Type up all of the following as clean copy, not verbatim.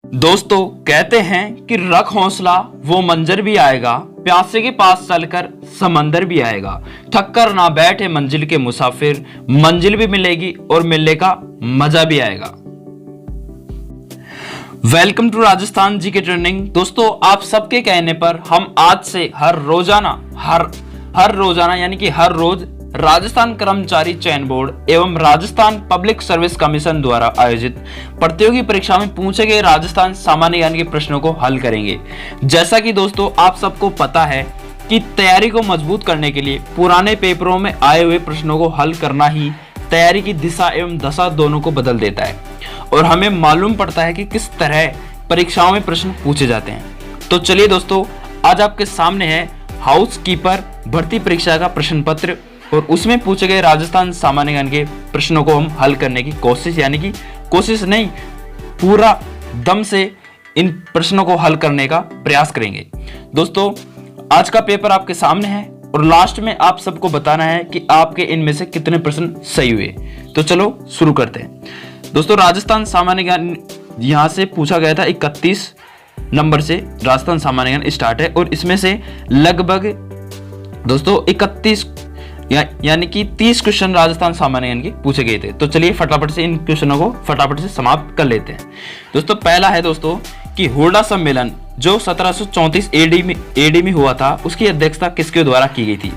दोस्तों कहते हैं कि रख हौसला वो मंजर भी आएगा, प्यासे के पास चलकर समंदर भी आएगा। थक कर ना बैठे मंजिल के मुसाफिर, मंजिल भी मिलेगी और मिलने का मजा भी आएगा। वेलकम टू राजस्थान जी के ट्रेंडिंग। दोस्तों आप सबके कहने पर हम आज से हर रोजाना यानी कि हर रोज राजस्थान कर्मचारी चयन बोर्ड एवं राजस्थान पब्लिक सर्विस कमीशन द्वारा आयोजित प्रतियोगी परीक्षा में पूछे गए राजस्थान सामान्य ज्ञान के प्रश्नों को हल करेंगे। जैसा कि दोस्तों आप सबको पता है कि तैयारी को मजबूत करने के लिए पुराने पेपरों में आए हुए प्रश्नों को हल करना ही तैयारी की दिशा एवं दशा दोनों को बदल देता है और हमें मालूम पड़ता है कि किस तरह परीक्षाओं में प्रश्न पूछे जाते हैं। तो चलिए दोस्तों, आज आपके सामने है हाउस कीपर भर्ती परीक्षा का प्रश्न पत्र और उसमें पूछे गए राजस्थान सामान्य ज्ञान के प्रश्नों को हम हल करने की कोशिश, यानी कि कोशिश नहीं, पूरा दम से इन प्रश्नों को हल करने का प्रयास करेंगे। दोस्तों आज का पेपर आपके सामने है और लास्ट में आप सबको बताना है कि आपके इनमें से कितने प्रश्न सही हुए। तो चलो शुरू करते हैं। दोस्तों राजस्थान सामान्य ज्ञान यहां से पूछा गया था 31 नंबर से राजस्थान सामान्य ज्ञान स्टार्ट है और इसमें से लगभग दोस्तों 31 यानी कि 30 क्वेश्चन राजस्थान सामान्य ज्ञान के पूछे गए थे। तो चलिए फटाफट से इन क्वेश्चनों को फटाफट से समाप्त कर लेते हैं। दोस्तों पहला है दोस्तों कि हुरडा सम्मेलन जो 1734 एडी में हुआ था, उसकी अध्यक्षता किसके द्वारा की गई थी।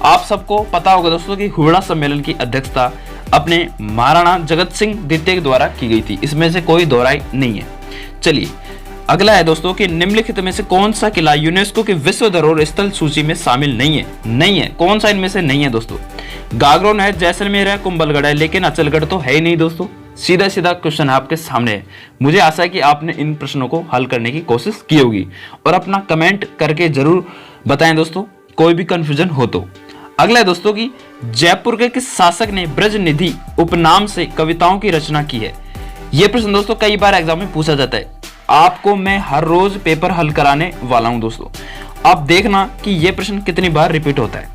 आप सबको पता होगा दोस्तों कि हुरडा सम्मेलन की अध्यक्षता अपने महाराणा जगत सिंह द्वितीय के द्वारा की गई थी, इसमें से कोई दोहराई नहीं है। चलिए अगला है दोस्तों कि निम्नलिखित में से कौन सा किला यूनेस्को की विश्व धरोहर स्थल सूची में शामिल नहीं है। कौन सा इनमें से नहीं है दोस्तों। गागरोन है, जैसलमेर है, कुंभलगढ़ है, लेकिन अचलगढ़ तो है ही नहीं दोस्तों। सीधा सीधा क्वेश्चन आपके सामने है। मुझे आशा है कि आपने इन प्रश्नों को हल करने की कोशिश की होगी और अपना कमेंट करके जरूर बताएं दोस्तों, कोई भी कंफ्यूजन हो तो। अगला है दोस्तों कि जयपुर के किस शासक ने ब्रज निधि उपनाम से कविताओं की रचना की है। यह प्रश्न दोस्तों कई बार एग्जाम में पूछा जाता है। आपको मैं हर रोज पेपर हल कराने वाला हूं दोस्तों, आप देखना कि यह प्रश्न कितनी बार रिपीट होता है।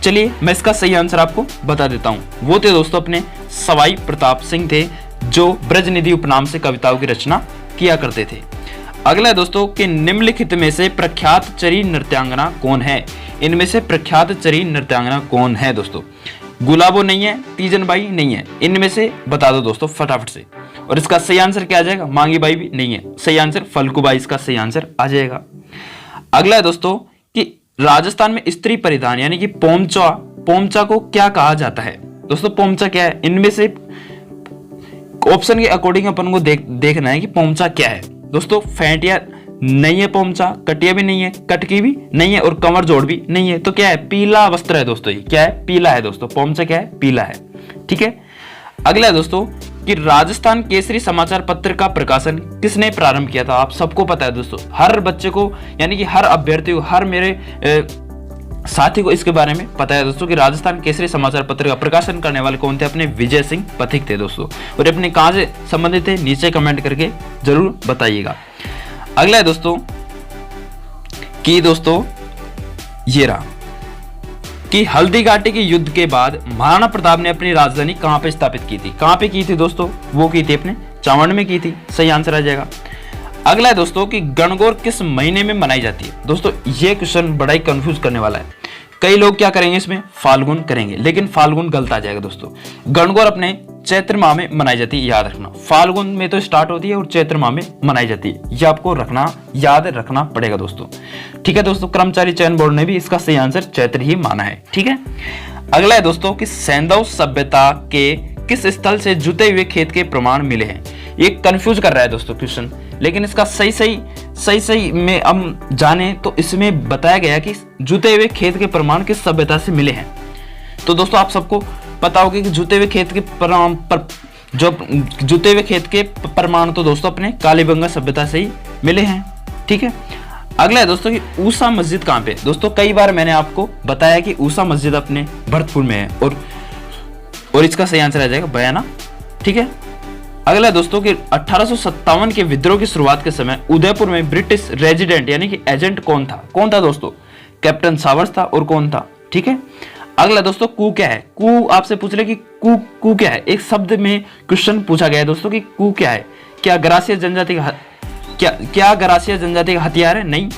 चलिए मैं इसका सही आंसर आपको बता देता हूं। वो थे दोस्तों अपने सवाई प्रताप सिंह थे, जो ब्रज निधि उपनाम से कविताओं की रचना किया करते थे। अगला है दोस्तों कि निम्नलिखित में से प्रख्यात चरी नृत्यांगना कौन है। इनमें से प्रख्यात चरी नृत्यांगना कौन है दोस्तों। गुलाबो नहीं है, तीजनबाई नहीं है, इनमें से बता दो दोस्तों फटाफट से। और इसका सही आंसर क्या आ जाएगा, मांगी बाई भी नहीं है, सही आंसर फल्गुबाई इसका सही आंसर आ जाएगा। अगला है दोस्तों कि राजस्थान में स्त्री परिधान यानी कि पोमचा को क्या कहा जाता है। दोस्तों पोमचा क्या है, इनमें से ऑप्शन के अकॉर्डिंग अपन को देखना है कि पोमचा क्या है। दोस्तों फेंटिया नहीं है, पोमचा कटिया भी नहीं है, कटकी भी नहीं है और कमर जोड़ भी नहीं है। तो क्या है, पीला वस्त्र है दोस्तों। ये क्या है, पीला है दोस्तों। पोमचा क्या है, पीला है। ठीक है। अगला है दोस्तों कि राजस्थान केसरी समाचार पत्र का प्रकाशन किसने प्रारंभ किया था। आप सबको पता है दोस्तों, हर बच्चे को यानी कि हर अभ्यर्थी को, हर मेरे साथी को इसके बारे में पता है दोस्तों कि राजस्थान केसरी समाचार पत्र का प्रकाशन करने वाले कौन थे, अपने विजय सिंह पथिक थे दोस्तों। और अपने कहां से संबंधित थे नीचे कमेंट करके जरूर बताइएगा। अगला है दोस्तों कि दोस्तों ये रहा कि हल्दी घाटी के युद्ध के बाद महाराणा प्रताप ने अपनी राजधानी कहां पे स्थापित की थी। कहां पे की थी दोस्तों, वो की थी अपने चावंड में की थी, सही आंसर आ जाएगा। अगला है दोस्तों कि गणगौर किस महीने में मनाई जाती है। दोस्तों ये क्वेश्चन बड़ा ही कंफ्यूज करने वाला है। कई लोग क्या करेंगे, इसमें फाल्गुन करेंगे, लेकिन फाल्गुन गलत आ जाएगा दोस्तों। गणगौर अपने चैत्र माह में मनाई जाती है, याद रखना। फाल्गुन में तो स्टार्ट होती है और चैत्र माह में मनाई जाती है, ये आपको याद रखना पड़ेगा दोस्तों। ठीक है दोस्तों, कर्मचारी चयन बोर्ड ने भी इसका सही आंसर चैत्र ही माना है। ठीक है। अगला है दोस्तों कि सैंधव सभ्यता के किस स्थल से जुते हुए खेत के प्रमाण मिले हैं। ये कंफ्यूज कर रहा है दोस्तों क्वेश्चन, लेकिन इसका सही में हम जाने तो इसमें बताया गया कि जुते हुए खेत के प्रमाण किस सभ्यता से मिले हैं। तो दोस्तों आप सबको पता होगा कि जुते हुए खेत के प्रमाण तो दोस्तों अपने कालीबंगा सभ्यता से ही मिले हैं। ठीक है। अगला है दोस्तों कि ऊषा मस्जिद कहां पे। दोस्तों कई बार मैंने आपको बताया कि ऊषा मस्जिद अपने भरतपुर में है और इसका सही आंसर आ जाएगा बयाना। ठीक है। अगला है दोस्तों कि 1857 के विद्रोह की शुरुआत के समय उदयपुर में ब्रिटिश रेजिडेंट यानी कि एजेंट कौन था दोस्तों, कैप्टन सावर्स था। और कौन था। ठीक है। अगला दोस्तों कू क्या है। कू आपसे पूछ ले कि कू क्या है। एक शब्द में क्वेश्चन पूछा गया है दोस्तों कि कू क्या है। क्या ग्रासीय जनजाति का क्या क्या गरासिया जनजाति का हथियार है? नहीं।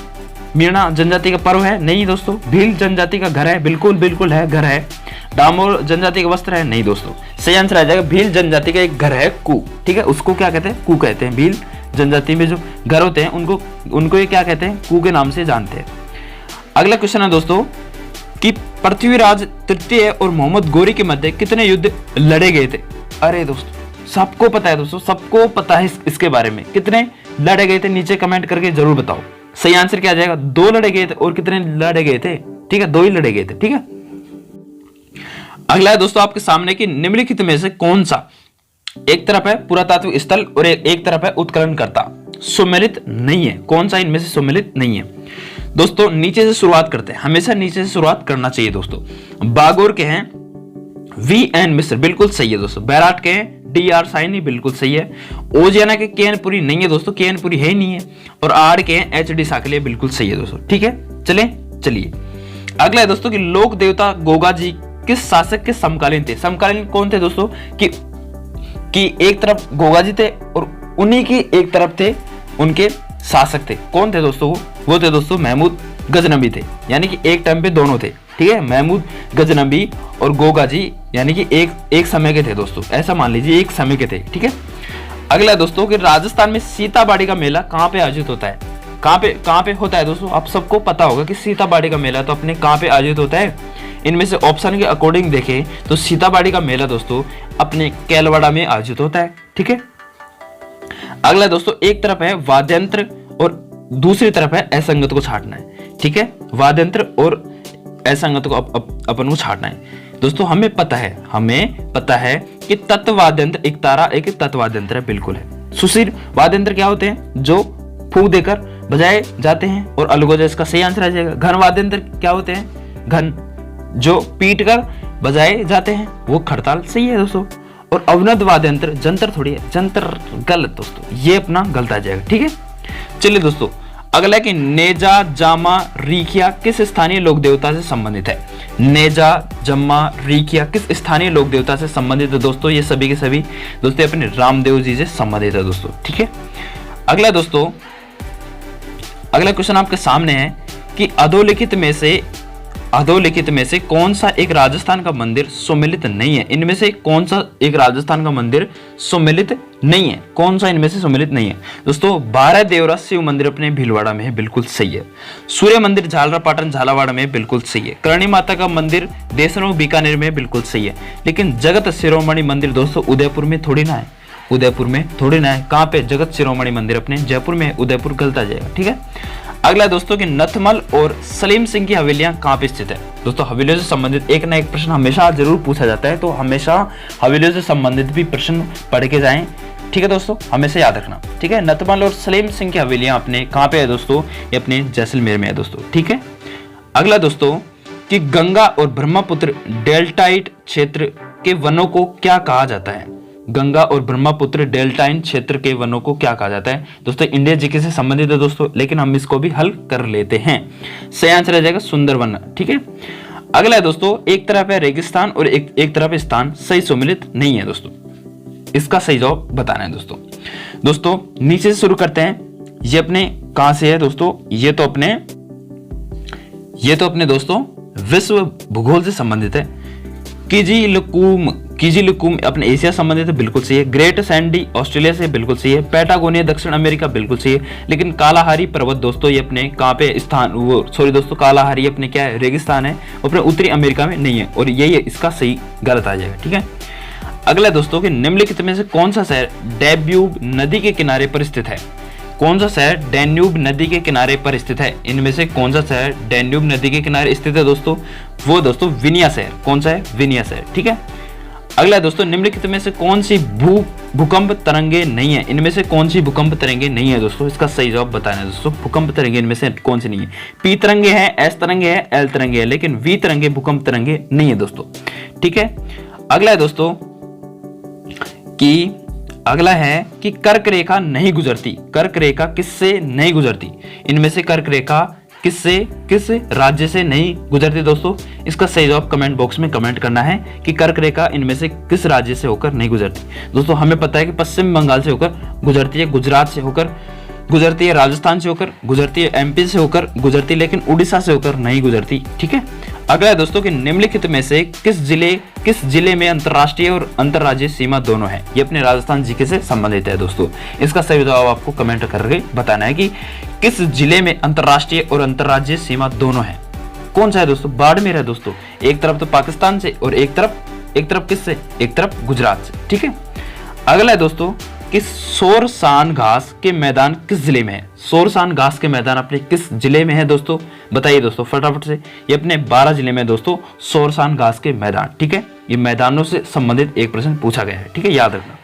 मीणा जनजाति का पर्व है? नहीं दोस्तों। भील जनजाति का घर है? बिल्कुल है, घर है। डामोर जनजाति का वस्त्र है? नहीं दोस्तों। सही आंसर आ जाएगा भील जनजाति का एक घर है, कू। ठीक है, उसको क्या कहते हैं? कू कहते हैं। भील जनजाति में जो घर होते हैं उनको ये क्या कहते हैं? कू के नाम से जानते हैं। अगला क्वेश्चन है दोस्तों कि पृथ्वीराज तृतीय और मोहम्मद गोरी के मध्य कितने युद्ध लड़े गए थे? अरे दोस्तों सबको पता है, दोस्तों सबको पता है इसके बारे में। कितने लड़े गए थे नीचे कमेंट करके जरूर बताओ। सही आंसर क्या आ जाएगा? 2 लड़े गए थे। और कितने लड़े गए थे? ठीक है, 2 ही लड़े गए थे। ठीक है, अगला है दोस्तों आपके सामने कि निम्नलिखित में से कौन सा एक तरफ है पुरातात्विक स्थल और एक तरफ है उत्खननकर्ता, सुमेलित नहीं है? कौन सा इनमें से सुमेलित नहीं है? दोस्तों नीचे से शुरुआत करते हैं, हमेशा नीचे से शुरुआत करना चाहिए दोस्तों। बागोर के हैं VN मिश्र, बिल्कुल सही है दोस्तों। बैराट के हैं DR साइनी, बिल्कुल सही है। ओजियाना के KN पुरी नहीं है दोस्तों, KN पुरी है ही नहीं है। और आड़ के हैं HD साकले, बिल्कुल सही है दोस्तों। ठीक है, चलिए अगला है दोस्तों कि लोक देवता गोगा जी किस शासक के समकालीन थे? समकालीन कौन थे दोस्तों? कि एक तरफ गोगा जी थे और उन्हीं की एक तरफ थे उनके शासक थे। कौन थे दोस्तों? वो थे दोस्तों महमूद गजनबी थे, यानी कि एक टाइम पे दोनों थे। ठीक है, महमूद गजनबी और गोगा जी यानी कि एक समय के थे दोस्तों, ऐसा मान लीजिए एक समय के थे। ठीक है, अगला है दोस्तों कि राजस्थान में सीताबाड़ी का मेला कहाँ पे आयोजित होता है? कहाँ पे होता है दोस्तों? आप सबको पता होगा कि सीताबाड़ी का मेला तो अपने कहाँ पे आयोजित होता है। इनमें से ऑप्शन के अकॉर्डिंग देखें तो सीताबाड़ी का मेला दोस्तों अपने कैलवाड़ा में आयोजित होता है। ठीक है, अगला दोस्तों एक तरफ है वाद्यंत्र और दूसरी तरफ है असंगत को छाटना है। ठीक है, वाद्यंत्र और असंगत को अपन को छाटना है। दोस्तों हमें पता है कि तत्वाद्यंत्र एक तारा एक तत्वाद्यंत्र है, बिल्कुल है। सुशीर वाद्यंत्र क्या होते हैं? जो फूंक देकर बजाए जाते हैं और अलगोजा इसका सही आंसर आ जाएगा। घन वाद्यंत्र क्या होते हैं? घन जो पीट कर बजाए जाते हैं, वो खड़ताल, सही है दोस्तों। और अवनद वाद्यंत्र जंतर थोड़ी है, जंतर गलत दोस्तों, ये अपना गलत आ जाएगा। ठीक है, चलिए दोस्तों अगला कि नेजा जामा रिखिया किस स्थानीय लोक देवता से संबंधित है? नेजा जम्मा रिखिया किस स्थानीय लोक देवता से संबंधित है दोस्तों? ये सभी के सभी दोस्तों अपने रामदेव जी से संबंधित है दोस्तों। ठीक है, अगला दोस्तों अगला क्वेश्चन आपके सामने है कि अधोलिखित में से कौन सा एक राजस्थान का मंदिर सुमेलित नहीं है? इनमें से कौन सा एक राजस्थान का मंदिर सुमेलित नहीं है? कौन सा इनमें से सुमेलित नहीं है दोस्तों? 12 देवरा शिव मंदिर अपने भीलवाड़ा में है, बिल्कुल सही है। सूर्य मंदिर झालरापाटन झालावाड़ में, बिल्कुल सही है। करणी माता का मंदिर देसनो बीकानेर में, बिल्कुल सही है। लेकिन जगत शिरोमणि मंदिर दोस्तों उदयपुर में थोड़ी ना है, कहाँ पे? जगत शिरोमणि मंदिर अपने जयपुर में, उदयपुर गलत आ जाएगा। ठीक है, अगला दोस्तों कि नथमल और सलीम सिंह की हवेलियां कहाँ पे स्थित है? दोस्तों हवेलियों से संबंधित एक ना एक प्रश्न हमेशा जरूर पूछा जाता है, तो हमेशा हवेलियों से संबंधित भी प्रश्न पढ़ के जाएं। ठीक है दोस्तों, हमेशा याद रखना। ठीक है, नथमल और सलीम सिंह की हवेलियां अपने कहाँ पे है दोस्तों? ये अपने जैसलमेर में है दोस्तों। ठीक है, अगला दोस्तों कि गंगा और ब्रह्मपुत्र डेल्टाइट क्षेत्र के वनों को क्या कहा जाता है? गंगा और ब्रह्मपुत्र डेल्टाइन क्षेत्र के वनों को क्या कहा जाता है? दोस्तों इंडिया जीके से संबंधित है दोस्तों, लेकिन हम इसको भी हल कर लेते हैं। सही आंसर आ जाएगा सुंदरवन। ठीक है, अगला है दोस्तों एक तरफ है रेगिस्तान और एक तरफ स्थान, सही सुमेलित नहीं है दोस्तों। इसका सही जवाब बताना है दोस्तों नीचे से शुरू करते हैं। ये अपने कहां से है दोस्तों? ये तो अपने दोस्तों विश्व भूगोल से संबंधित है। किजिलुकुम अपने एशिया संबंधित है, बिल्कुल सही है। ग्रेट सैंडी ऑस्ट्रेलिया से, बिल्कुल सही है। पैटागोनिया दक्षिण अमेरिका, बिल्कुल सही है। लेकिन कालाहारी पर्वत दोस्तों ये अपने कहाँ पे कालाहारी अपने क्या है? रेगिस्तान है, अपने उत्तरी अमेरिका में नहीं है, और यही है इसका सही गलत आ जाएगा। ठीक है, अगला दोस्तों कि निम्नलिखित में से कौन सा शहर डैन्यूब नदी के किनारे पर स्थित है? कौन सा शहर डैन्यूब नदी के किनारे पर स्थित है? इनमें से कौन सा शहर डैन्यूब नदी के किनारे स्थित है दोस्तों? वो दोस्तों विनिया शहर। कौन सा है? विनिया शहर। ठीक है, अगला दोस्तों निम्नलिखित में से कौन सी भूकंप तरंगे नहीं है? इनमें से कौन सी भूकंप तरंगे नहीं है दोस्तों? इसका सही जवाब बताना है दोस्तों। भूकंप तरंगे इनमें से कौन सी नहीं है? पी तरंगे है, एस तरंगे है, एल तरंगे है, लेकिन वी तरंगे भूकंप तरंगे नहीं है दोस्तों। ठीक है, अगला है दोस्तों कि कर्क रेखा नहीं गुजरती। कर्क रेखा किससे नहीं गुजरती? इनमें से कर्क रेखा किस राज्य से नहीं गुजरती दोस्तों? इसका सही जवाब कमेंट बॉक्स में कमेंट करना है कि कर्क रेखा इनमें से किस राज्य से होकर नहीं गुजरती। दोस्तों हमें पता है कि पश्चिम बंगाल से होकर गुजरती है, गुजरात से होकर गुजरती है राजस्थान से होकर, गुजरती है एमपी से होकर, गुजरती है लेकिन उड़ीसा से होकर नहीं गुजरती। ठीक है, अगला है दोस्तों कि निम्नलिखित में से किस जिले में अंतर्राष्ट्रीय और अंतर्राज्यीय सीमा दोनों है। ये अपने राजस्थान जीके से संबंधित है दोस्तों। इसका सही जवाब आपको कमेंट करके बताना है कि किस जिले में अंतर्राष्ट्रीय और अंतर्राज्यीय सीमा दोनों है। कौन सा है दोस्तों? बाड़मेर है दोस्तों। एक तरफ तो पाकिस्तान से और एक तरफ किससे? एक तरफ गुजरात से। ठीक है, अगला है दोस्तों कि सोरसान घास के मैदान किस जिले में है। सोरसान घास के मैदान अपने किस जिले में है दोस्तों? बताइए दोस्तों फटाफट से। ये अपने 12 जिले में दोस्तों सोरसान घास के मैदान। ठीक है, ये मैदानों से संबंधित एक प्रश्न पूछा गया है। ठीक है, याद रखना।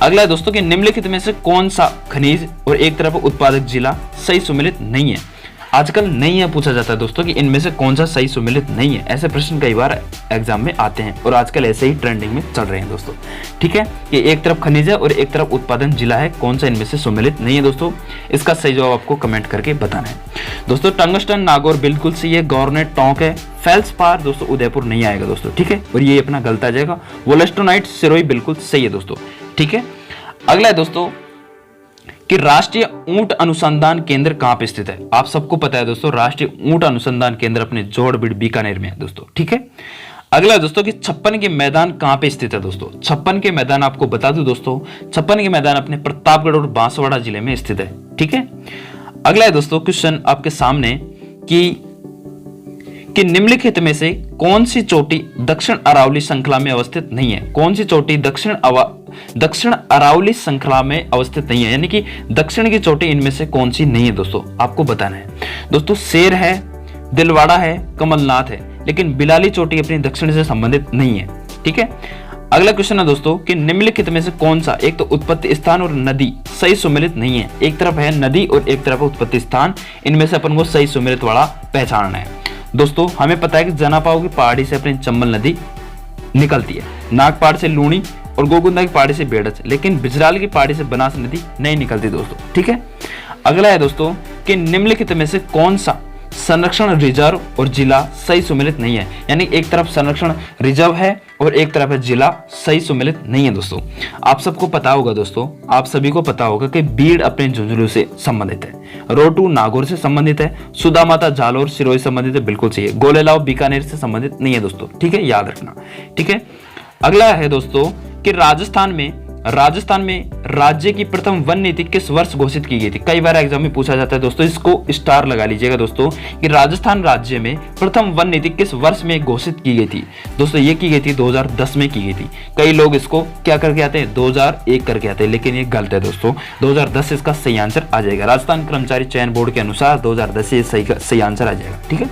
अगला है दोस्तों कि निम्नलिखित में से कौन सा खनिज और एक तरफ उत्पादक जिला सही सुमेलित नहीं है। आजकल नहीं है पूछा जाता है दोस्तों कि इनमें से कौन सा सही सुमेलित नहीं है। ऐसे प्रश्न कई बार एग्जाम में आते हैं और आजकल ऐसे ही ट्रेंडिंग में चल रहे हैं दोस्तों। ठीक है, कि एक तरफ खनिज है और एक तरफ उत्पादन जिला है, कौन सा इनमें से सुमेलित नहीं है दोस्तों? इसका सही जवाब आपको कमेंट करके बताना है दोस्तों। टंगस्टन नागौर बिल्कुल सही है, गवर्नेट टोंक है, फेल्सपार दोस्तों उदयपुर नहीं आएगा दोस्तों। ठीक है, और ये अपना गलत आ जाएगा। वोलेस्टोनाइट सिरोही बिल्कुल सही है दोस्तों। ठीक है, अगला है दोस्तों कि राष्ट्रीय ऊंट अनुसंधान केंद्र कहां पे स्थित है। आप सबको पता है दोस्तों राष्ट्रीय ऊंट अनुसंधान केंद्र अपने जोड़बीड़ बीकानेर में है दोस्तों। ठीक है, अगला है दोस्तों कि छप्पन के मैदान कहां पे स्थित है दोस्तों। छप्पन के मैदान आपको बता दूं दोस्तों, छप्पन के मैदान अपने प्रतापगढ़ और बांसवाड़ा जिले में स्थित है। ठीक है, अगला है दोस्तों क्वेश्चन आपके सामने कि निम्नलिखित में से कौन सी चोटी दक्षिण अरावली श्रृंखला में अवस्थित नहीं है। कौन सी चोटी दक्षिण अरावली श्रृंखला में अवस्थित नहीं है, यानी कि दक्षिण की चोटी इनमें से कौन सी नहीं है दोस्तों, आपको बताना है दोस्तों। शेर है, दिलवाड़ा है, कमलनाथ है, लेकिन बिलाली चोटी अपनी दक्षिण से संबंधित नहीं है। ठीक है, अगला क्वेश्चन है दोस्तों कि निम्नलिखित में से कौन सा एक तो उत्पत्ति स्थान और नदी सही सुमेलित नहीं है। एक तरफ है नदी और एक तरफ उत्पत्ति स्थान, इनमें से अपन को सही सुमेलित वाला पहचानना है दोस्तों। हमें पता है कि जनापाव की पहाड़ी से अपनी चंबल नदी निकलती है, नागपाड़ से लूणी और गोगुंदा की पहाड़ी से बेड़च, लेकिन बिजराल की पहाड़ी से बनास नदी नहीं निकलती दोस्तों। ठीक है, अगला है दोस्तों कि निम्नलिखित में से कौन सा संरक्षण रिजर्व और जिला सही सुमेलित नहीं है, यानी एक तरफ संरक्षण रिजर्व है और एक तरफ है जिला, सही सुमेलित नहीं है दोस्तों। आप सबको पता होगा दोस्तों, आप सभी को पता होगा कि बीड़ अपने झुंझुनू से संबंधित है, रोटू नागौर से संबंधित है, सुदा माता जालोर सिरोही संबंधित है, बिल्कुल सही है। गोलेलाव बीकानेर से संबंधित नहीं है दोस्तों। ठीक है, याद रखना। ठीक है, अगला है दोस्तों कि राजस्थान में राज्य की प्रथम वन नीति किस वर्ष घोषित की गई थी। कई बार एग्जाम में पूछा जाता है दोस्तों, इसको स्टार लगा लीजिएगा दोस्तों कि राजस्थान राज्य में प्रथम वन नीति किस वर्ष में घोषित की गई थी दोस्तों। ये की गई थी 2010 में की गई थी। कई लोग इसको क्या करके आते हैं 2001 करके आते हैं, लेकिन ये गलत है दोस्तों। 2010 इसका सही आंसर आ जाएगा। राजस्थान कर्मचारी चयन बोर्ड के अनुसार 2010 से सही आंसर आ जाएगा। ठीक है,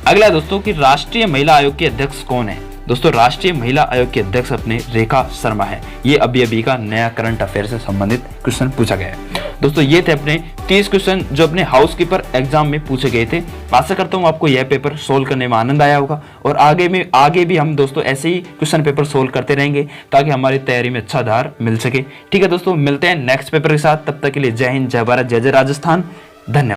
अगला है दोस्तों कि राष्ट्रीय महिला आयोग के अध्यक्ष कौन है दोस्तों। राष्ट्रीय महिला आयोग के अध्यक्ष अपने रेखा शर्मा है। ये अभी का नया करंट अफेयर से संबंधित क्वेश्चन पूछा गया है दोस्तों। ये थे अपने 30 क्वेश्चन जो अपने हाउसकीपर एग्जाम में पूछे गए थे। आशा करता हूँ आपको यह पेपर सोल्व करने में आनंद आया होगा और आगे भी हम दोस्तों ऐसे ही क्वेश्चन पेपर सोल्व करते रहेंगे ताकि हमारी तैयारी में अच्छा आधार मिल सके। ठीक है दोस्तों, मिलते हैं नेक्स्ट पेपर के साथ। तब तक के लिए जय हिंद, जय भारत, जय जय राजस्थान। धन्यवाद।